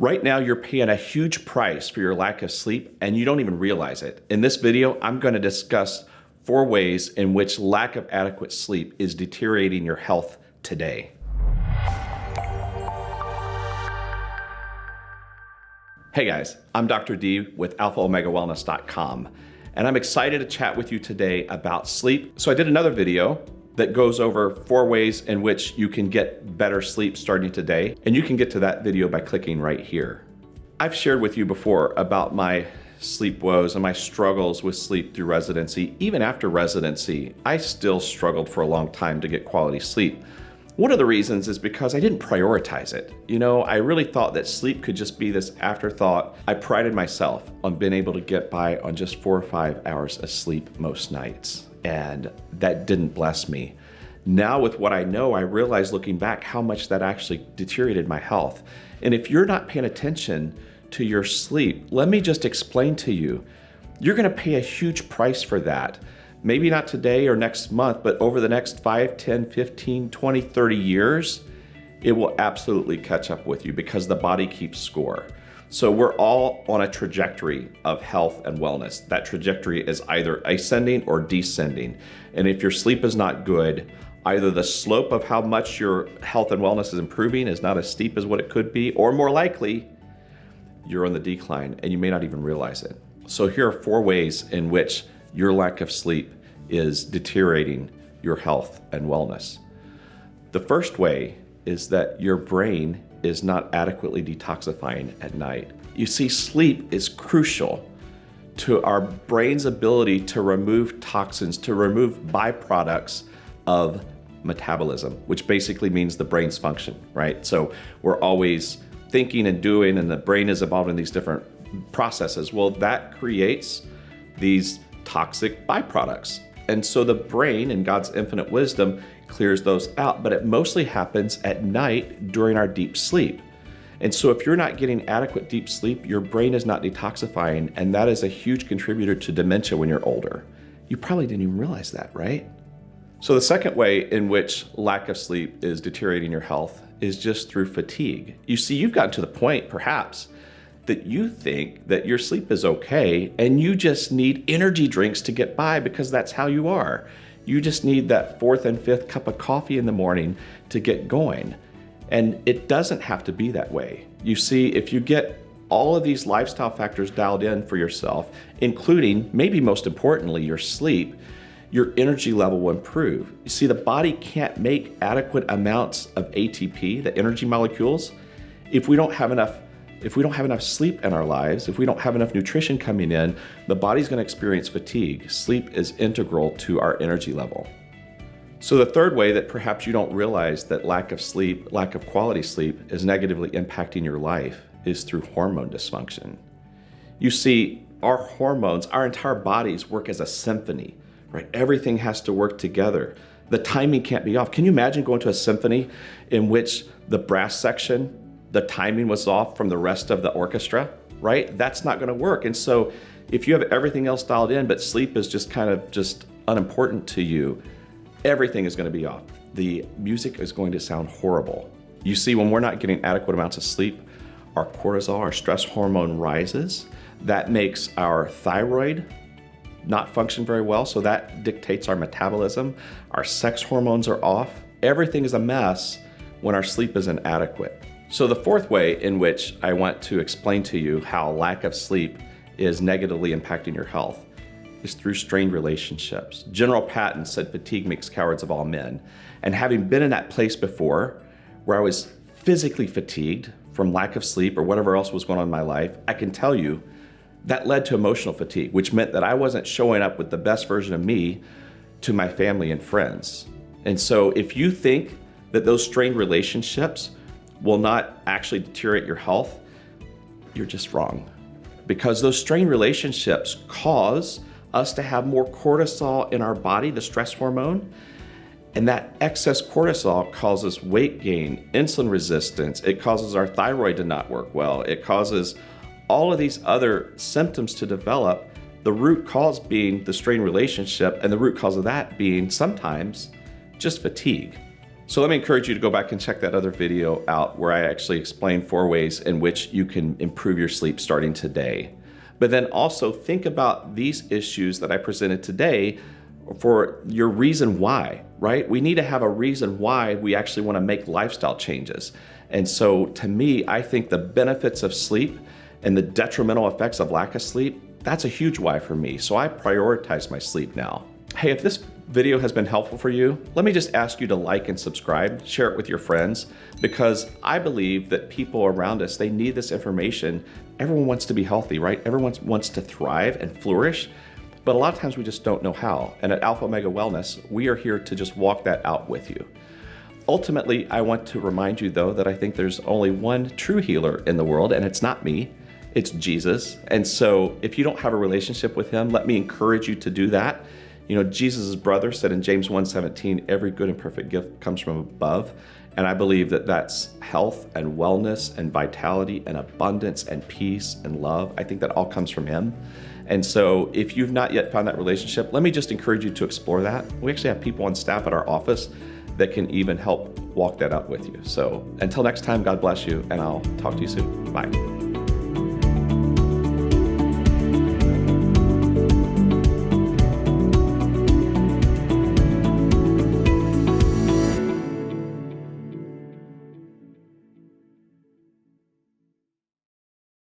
Right now, you're paying a huge price for your lack of sleep and you don't even realize it. In this video, I'm going to discuss 4 ways in which lack of adequate sleep is deteriorating your health today. Hey guys, I'm Dr. D with alphaomegawellness.com, and I'm excited to chat with you today about sleep. So I did another video that goes over 4 ways in which you can get better sleep starting today, and you can get to that video by clicking right here. I've shared with you before about my sleep woes and my struggles with sleep through residency. Even after residency, I still struggled for a long time to get quality sleep. One of the reasons is because I didn't prioritize it. I really thought that sleep could just be this afterthought. I prided myself on being able to get by on just 4 or 5 hours of sleep most nights, and that didn't bless me. Now with what I know, I realize looking back how much that actually deteriorated my health. And if you're not paying attention to your sleep, let me just explain to you, you're gonna pay a huge price for that. Maybe not today or next month, but over the next 5, 10, 15, 20, 30 years, it will absolutely catch up with you because the body keeps score. So we're all on a trajectory of health and wellness. That trajectory is either ascending or descending. And if your sleep is not good, either the slope of how much your health and wellness is improving is not as steep as what it could be, or more likely, you're on the decline and you may not even realize it. So here are 4 ways in which your lack of sleep is deteriorating your health and wellness. The first way is that your brain is not adequately detoxifying at night. You see, sleep is crucial to our brain's ability to remove toxins, to remove byproducts of metabolism, which basically means the brain's function, right? So we're always thinking and doing, and the brain is involved in these different processes. Well, that creates these toxic byproducts. And so the brain, in God's infinite wisdom, clears those out, but it mostly happens at night during our deep sleep. And so if you're not getting adequate deep sleep, your brain is not detoxifying, and that is a huge contributor to dementia when you're older. You probably didn't even realize that, right? So the second way in which lack of sleep is deteriorating your health is just through fatigue. You see, you've gotten to the point, perhaps, that you think that your sleep is okay and you just need energy drinks to get by because that's how you are. You just need that 4th and 5th cup of coffee in the morning to get going. And it doesn't have to be that way. You see, if you get all of these lifestyle factors dialed in for yourself, including, maybe most importantly, your sleep, your energy level will improve. You see, the body can't make adequate amounts of ATP, the energy molecules, if we don't have enough sleep in our lives, if we don't have enough nutrition coming in, the body's going to experience fatigue. Sleep is integral to our energy level. So the third way that perhaps you don't realize that lack of sleep, lack of quality sleep, is negatively impacting your life is through hormone dysfunction. You see, our hormones, our entire bodies work as a symphony, right? Everything has to work together. The timing can't be off. Can you imagine going to a symphony in which the brass section, the timing was off from the rest of the orchestra, right? That's not gonna work. And so if you have everything else dialed in, but sleep is just kind of just unimportant to you, everything is gonna be off. The music is going to sound horrible. You see, when we're not getting adequate amounts of sleep, our cortisol, our stress hormone rises. That makes our thyroid not function very well, so that dictates our metabolism. Our sex hormones are off. Everything is a mess when our sleep is inadequate. So the 4th way in which I want to explain to you how lack of sleep is negatively impacting your health is through strained relationships. General Patton said fatigue makes cowards of all men. And having been in that place before, where I was physically fatigued from lack of sleep or whatever else was going on in my life, I can tell you that led to emotional fatigue, which meant that I wasn't showing up with the best version of me to my family and friends. And so if you think that those strained relationships will not actually deteriorate your health, you're just wrong. Because those strained relationships cause us to have more cortisol in our body, the stress hormone, and that excess cortisol causes weight gain, insulin resistance, it causes our thyroid to not work well, it causes all of these other symptoms to develop, the root cause being the strained relationship, and the root cause of that being sometimes just fatigue. So let me encourage you to go back and check that other video out where I actually explain 4 ways in which you can improve your sleep starting today. But then also think about these issues that I presented today for your reason why, right? We need to have a reason why we actually want to make lifestyle changes. And so to me, I think the benefits of sleep and the detrimental effects of lack of sleep, that's a huge why for me. So I prioritize my sleep now. Hey, if this video has been helpful for you, let me just ask you to like and subscribe, share it with your friends, because I believe that people around us, they need this information. Everyone wants to be healthy, right? Everyone wants to thrive and flourish, but a lot of times we just don't know how. And at Alpha Omega Wellness, we are here to just walk that out with you. Ultimately, I want to remind you though that I think there's only one true healer in the world, and it's not me, it's Jesus. And so if you don't have a relationship with him, let me encourage you to do that. You know, Jesus' brother said in James 1:17, every good and perfect gift comes from above. And I believe that that's health and wellness and vitality and abundance and peace and love. I think that all comes from him. And so if you've not yet found that relationship, let me just encourage you to explore that. We actually have people on staff at our office that can even help walk that out with you. So until next time, God bless you, and I'll talk to you soon. Bye.